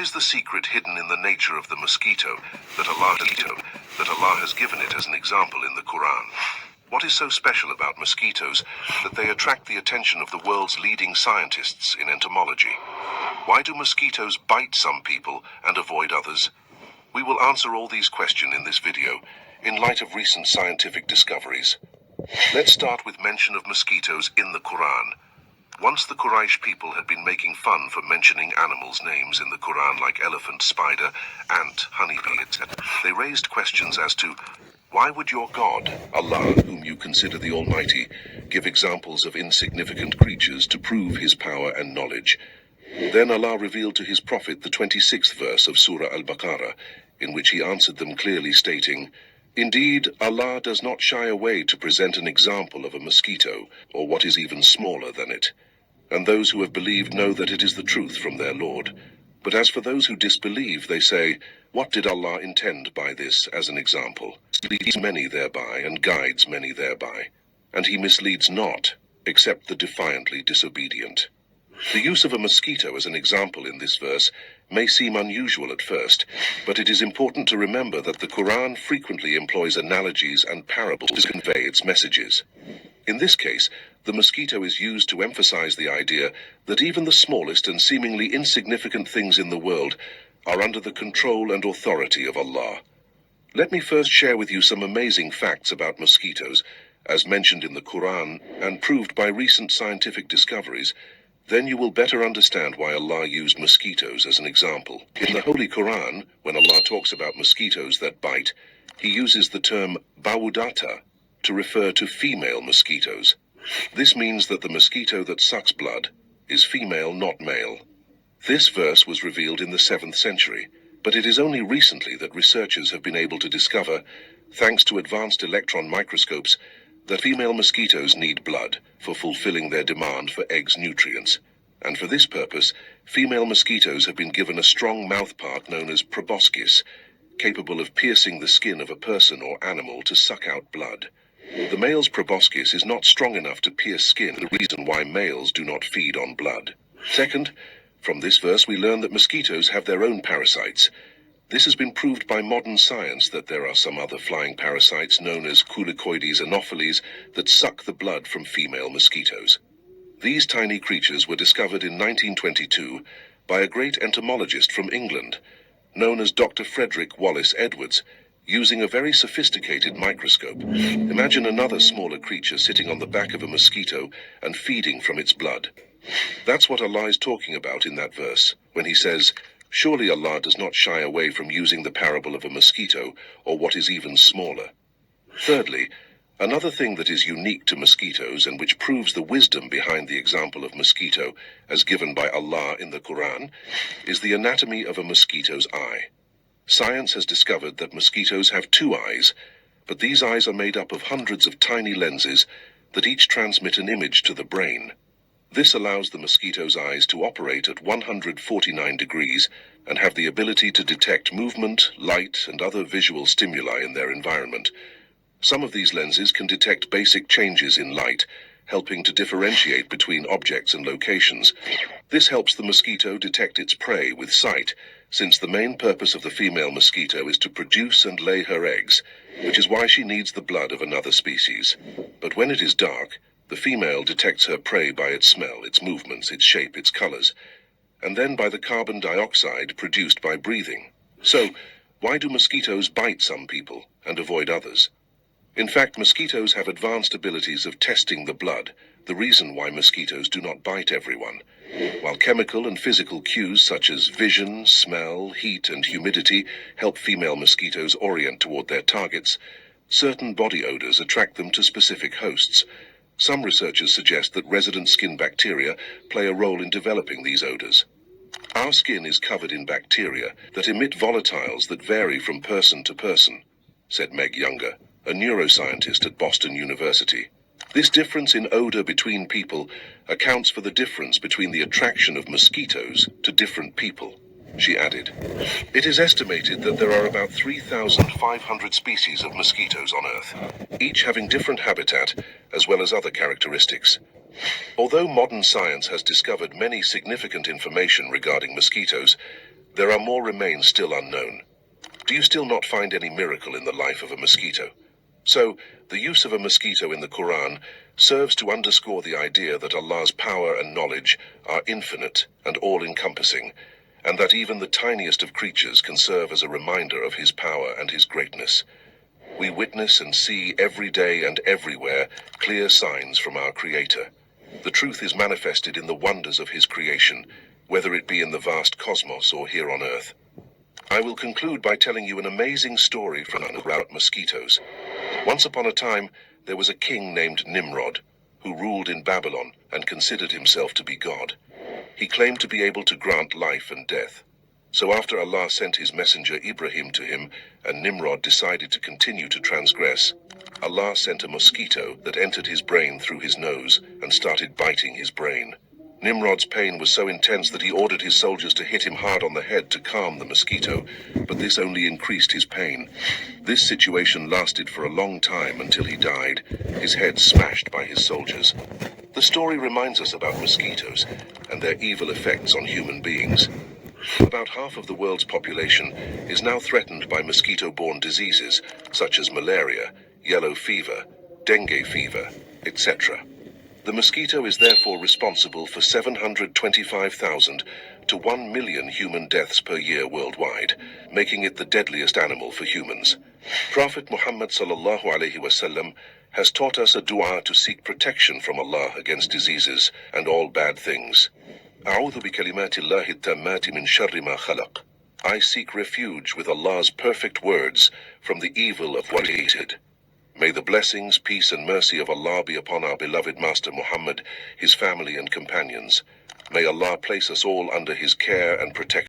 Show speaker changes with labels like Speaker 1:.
Speaker 1: is the secret hidden in the nature of the mosquito that Allah has given it as an example in the Quran? What is so special about mosquitoes that they attract the attention of the world's leading scientists in entomology? Why do mosquitoes bite some people and avoid others? We will answer all these questions in this video, in light of recent scientific discoveries. Let's start with mention of mosquitoes in the Quran. Once the Quraysh people had been making fun for mentioning animals' names in the Quran like elephant, spider, ant, honeybee, etc. They raised questions as to, why would your God, Allah, whom you consider the Almighty, give examples of insignificant creatures to prove his power and knowledge? Then Allah revealed to his prophet the 26th verse of Surah Al-Baqarah, in which he answered them clearly, stating, "Indeed, Allah does not shy away to present an example of a mosquito, or what is even smaller than it. And those who have believed know that it is the truth from their Lord. But as for those who disbelieve, they say, what did Allah intend by this as an example? He leads many thereby and guides many thereby, and he misleads not, except the defiantly disobedient." The use of a mosquito as an example in this verse may seem unusual at first, but it is important to remember that the Quran frequently employs analogies and parables to convey its messages. In this case, the mosquito is used to emphasize the idea that even the smallest and seemingly insignificant things in the world are under the control and authority of Allah. Let me first share with you some amazing facts about mosquitoes, as mentioned in the Quran and proved by recent scientific discoveries. Then you will better understand why Allah used mosquitoes as an example. In the Holy Quran, when Allah talks about mosquitoes that bite, he uses the term bawudata to refer to female mosquitoes. This means that the mosquito that sucks blood is female, not male. This verse was revealed in the 7th century, but it is only recently that researchers have been able to discover, thanks to advanced electron microscopes, that female mosquitoes need blood for fulfilling their demand for eggs' nutrients. And for this purpose, female mosquitoes have been given a strong mouthpart known as proboscis, capable of piercing the skin of a person or animal to suck out blood. The male's proboscis is not strong enough to pierce skin, the reason why males do not feed on blood. Second, from this verse we learn that mosquitoes have their own parasites. This has been proved by modern science that there are some other flying parasites known as Culicoides anopheles that suck the blood from female mosquitoes. These tiny creatures were discovered in 1922 by a great entomologist from England, known as Dr. Frederick Wallace Edwards, using a very sophisticated microscope. Imagine another smaller creature sitting on the back of a mosquito and feeding from its blood. That's what Allah is talking about in that verse, when he says, "Surely Allah does not shy away from using the parable of a mosquito, or what is even smaller." Thirdly, another thing that is unique to mosquitoes and which proves the wisdom behind the example of mosquito as given by Allah in the Quran is the anatomy of a mosquito's eye. Science has discovered that mosquitoes have two eyes, but these eyes are made up of hundreds of tiny lenses that each transmit an image to the brain. This allows the mosquito's eyes to operate at 149 degrees and have the ability to detect movement, light, and other visual stimuli in their environment. Some of these lenses can detect basic changes in light, helping to differentiate between objects and locations. This helps the mosquito detect its prey with sight, since the main purpose of the female mosquito is to produce and lay her eggs, which is why she needs the blood of another species. But when it is dark, the female detects her prey by its smell, its movements, its shape, its colors, and then by the carbon dioxide produced by breathing. So, why do mosquitoes bite some people and avoid others? In fact, mosquitoes have advanced abilities of testing the blood, the reason why mosquitoes do not bite everyone. While chemical and physical cues such as vision, smell, heat, and humidity help female mosquitoes orient toward their targets, certain body odors attract them to specific hosts. Some researchers suggest that resident skin bacteria play a role in developing these odors. Our skin is covered in bacteria that emit volatiles that vary from person to person, said Meg Younger, a neuroscientist at Boston University. This difference in odor between people accounts for the difference between the attraction of mosquitoes to different people, she added. It is estimated that there are about 3,500 species of mosquitoes on Earth, each having different habitat as well as other characteristics. Although modern science has discovered many significant information regarding mosquitoes, There are more remains still unknown. Do you still not find any miracle in the life of a mosquito? So, the use of a mosquito in the Quran serves to underscore the idea that Allah's power and knowledge are infinite and all-encompassing, and that even the tiniest of creatures can serve as a reminder of His power and His greatness. We witness and see every day and everywhere clear signs from our Creator. The truth is manifested in the wonders of His creation, whether it be in the vast cosmos or here on Earth. I will conclude by telling you an amazing story from about mosquitoes. Once upon a time, there was a king named Nimrod, who ruled in Babylon and considered himself to be God. He claimed to be able to grant life and death. So after Allah sent His messenger Ibrahim to him, and Nimrod decided to continue to transgress, Allah sent a mosquito that entered his brain through his nose and started biting his brain. Nimrod's pain was so intense that he ordered his soldiers to hit him hard on the head to calm the mosquito, but this only increased his pain. This situation lasted for a long time until he died, his head smashed by his soldiers. The story reminds us about mosquitoes and their evil effects on human beings. About half of the world's population is now threatened by mosquito-borne diseases such as malaria, yellow fever, dengue fever, etc. The mosquito is therefore responsible for 725,000 to 1 million human deaths per year worldwide, making it the deadliest animal for humans. Prophet Muhammad sallallahu alaihi wasallam has taught us a dua to seek protection from Allah against diseases and all bad things. أعوذ بكلمات الله التامات من شر ما خلق. I seek refuge with Allah's perfect words from the evil of what He hated. May the blessings, peace and mercy of Allah be upon our beloved Master Muhammad, his family and companions. May Allah place us all under his care and protection.